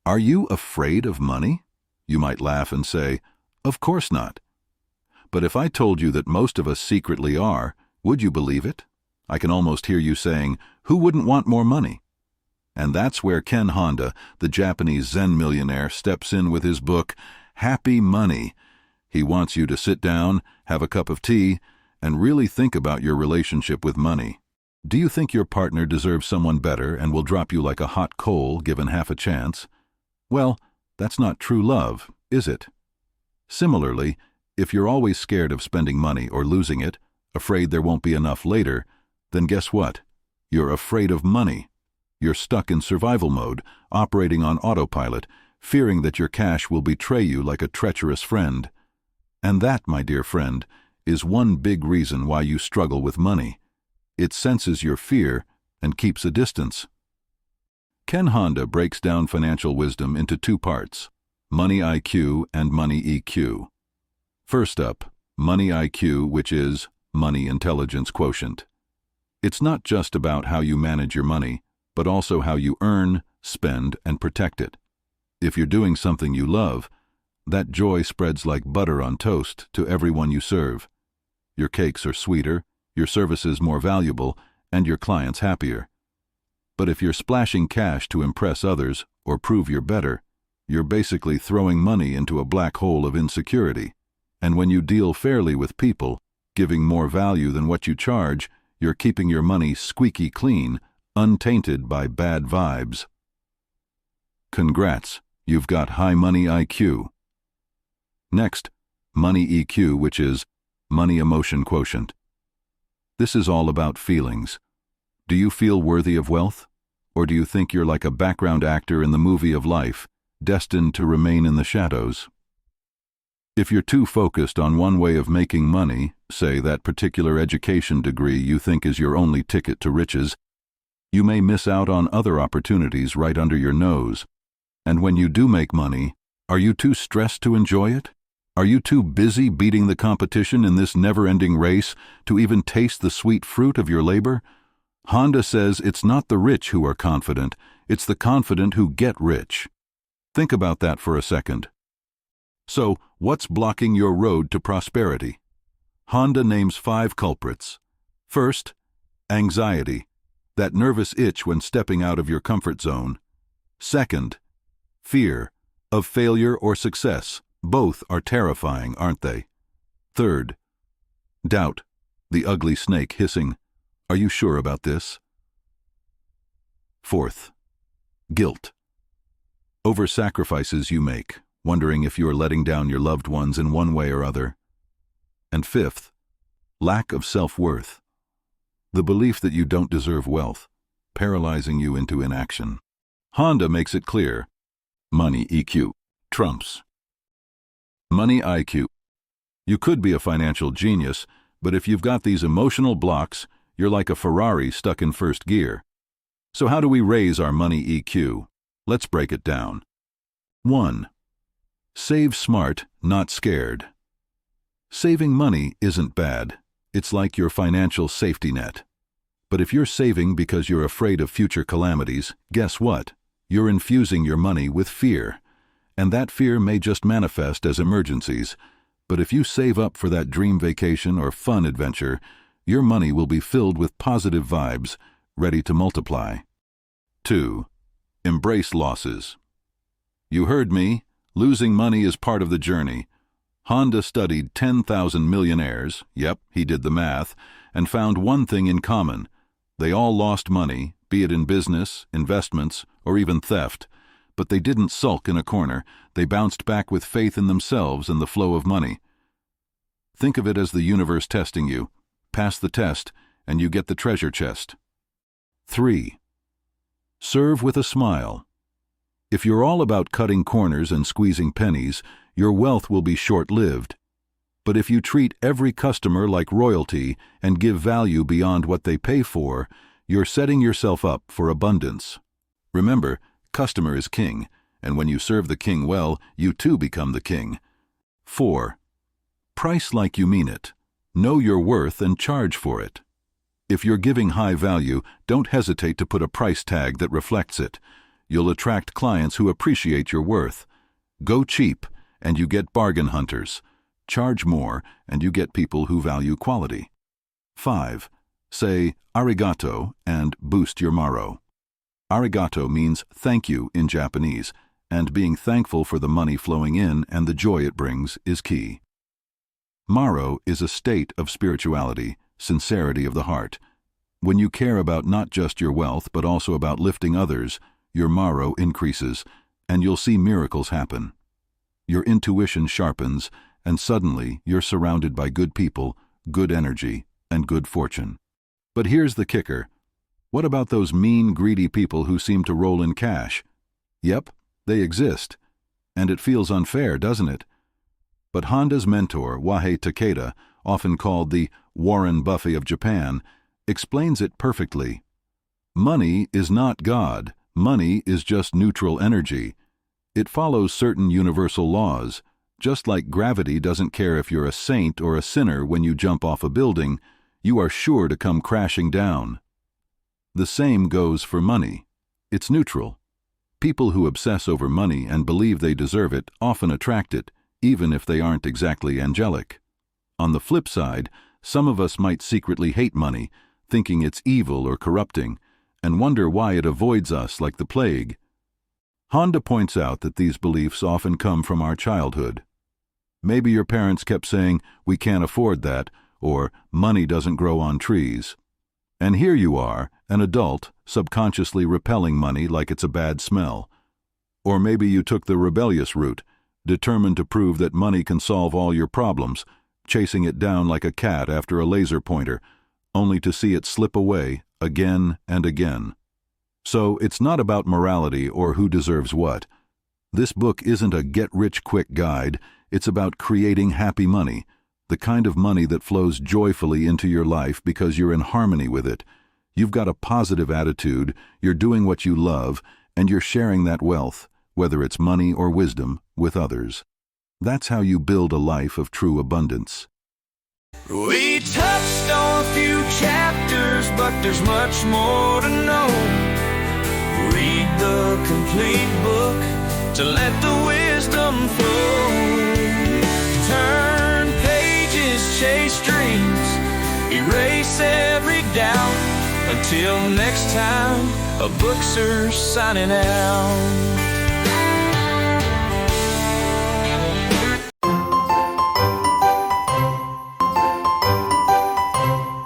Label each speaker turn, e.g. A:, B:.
A: Are you afraid of money? You might laugh and say, of course not. But if I told you that most of us secretly are, would you believe it? I can almost hear you saying, who wouldn't want more money? And that's where Ken Honda, the Japanese Zen millionaire, steps in with his book, Happy Money. He wants you to sit down, have a cup of tea, and really think about your relationship with money. Do you think your partner deserves someone better and will drop you like a hot coal given half a chance? Well, that's not true love, is it? Similarly, if you're always scared of spending money or losing it, afraid there won't be enough later, then guess what? You're afraid of money. You're stuck in survival mode, operating on autopilot, fearing that your cash will betray you like a treacherous friend. And that, my dear friend, is one big reason why you struggle with money. It senses your fear and keeps a distance. Ken Honda breaks down financial wisdom into two parts, Money IQ and Money EQ. First up, Money IQ, which is Money Intelligence Quotient. It's not just about how you manage your money, but also how you earn, spend, and protect it. If you're doing something you love, that joy spreads like butter on toast to everyone you serve. Your cakes are sweeter, your services more valuable, and your clients happier. But if you're splashing cash to impress others or prove you're better, you're basically throwing money into a black hole of insecurity. And when you deal fairly with people, giving more value than what you charge, you're keeping your money squeaky clean, untainted by bad vibes. Congrats, you've got high money IQ. Next, Money EQ, which is Money Emotion Quotient. This is all about feelings. Do you feel worthy of wealth? Or do you think you're like a background actor in the movie of life, destined to remain in the shadows? If you're too focused on one way of making money, say that particular education degree you think is your only ticket to riches, you may miss out on other opportunities right under your nose. And when you do make money, are you too stressed to enjoy it? Are you too busy beating the competition in this never-ending race to even taste the sweet fruit of your labor? Honda says it's not the rich who are confident, it's the confident who get rich. Think about that for a second. So, what's blocking your road to prosperity? Honda names 5 culprits. First, anxiety, that nervous itch when stepping out of your comfort zone. Second, fear of failure or success. Both are terrifying, aren't they? Third, doubt, the ugly snake hissing, "Are you sure about this?" Fourth, guilt, over sacrifices you make, wondering if you are letting down your loved ones in one way or other. And fifth, lack of self-worth, the belief that you don't deserve wealth, paralyzing you into inaction. Honda makes it clear, Money EQ trumps Money IQ. You could be a financial genius, but if you've got these emotional blocks, you're like a Ferrari stuck in first gear. So how do we raise our money EQ? Let's break it down. 1. Save smart, not scared. Saving money isn't bad. It's like your financial safety net. But if you're saving because you're afraid of future calamities, guess what? You're infusing your money with fear. And that fear may just manifest as emergencies. But if you save up for that dream vacation or fun adventure, your money will be filled with positive vibes, ready to multiply. 2. Embrace losses. You heard me. Losing money is part of the journey. Honda studied 10,000 millionaires, yep, he did the math, and found one thing in common. They all lost money, be it in business, investments, or even theft. But they didn't sulk in a corner. They bounced back with faith in themselves and the flow of money. Think of it as the universe testing you. Pass the test, and you get the treasure chest. 3. Serve with a smile. If you're all about cutting corners and squeezing pennies, your wealth will be short-lived. But if you treat every customer like royalty and give value beyond what they pay for, you're setting yourself up for abundance. Remember, customer is king, and when you serve the king well, you too become the king. 4. Price like you mean it. Know your worth and charge for it. If you're giving high value, don't hesitate to put a price tag that reflects it. You'll attract clients who appreciate your worth. Go cheap, and you get bargain hunters. Charge more, and you get people who value quality. 5. Say arigato and boost your maro. Arigato means thank you in Japanese, and being thankful for the money flowing in and the joy it brings is key. Maro is a state of spirituality, sincerity of the heart. When you care about not just your wealth but also about lifting others, your maro increases, and you'll see miracles happen. Your intuition sharpens, and suddenly you're surrounded by good people, good energy, and good fortune. But here's the kicker. What about those mean, greedy people who seem to roll in cash? Yep, they exist. And it feels unfair, doesn't it? But Honda's mentor, Wahei Takeda, often called the Warren Buffett of Japan, explains it perfectly. Money is not God. Money is just neutral energy. It follows certain universal laws. Just like gravity doesn't care if you're a saint or a sinner when you jump off a building, you are sure to come crashing down. The same goes for money. It's neutral. People who obsess over money and believe they deserve it often attract it, even if they aren't exactly angelic. On the flip side, some of us might secretly hate money, thinking it's evil or corrupting, and wonder why it avoids us like the plague. Honda points out that these beliefs often come from our childhood. Maybe your parents kept saying, "We can't afford that," or "Money doesn't grow on trees." And here you are, an adult, subconsciously repelling money like it's a bad smell. Or maybe you took the rebellious route, determined to prove that money can solve all your problems, chasing it down like a cat after a laser pointer, only to see it slip away again and again. So it's not about morality or who deserves what. This book isn't a get-rich-quick guide. It's about creating happy money, the kind of money that flows joyfully into your life because you're in harmony with it. You've got a positive attitude, you're doing what you love, and you're sharing that wealth, whether it's money or wisdom, with others. That's how you build a life of true abundance.
B: We touched on a few chapters, but there's much more to know. Read the complete book to let the wisdom flow. Turn pages, chase dreams, erase every doubt. Until next time, a bookser's signing out.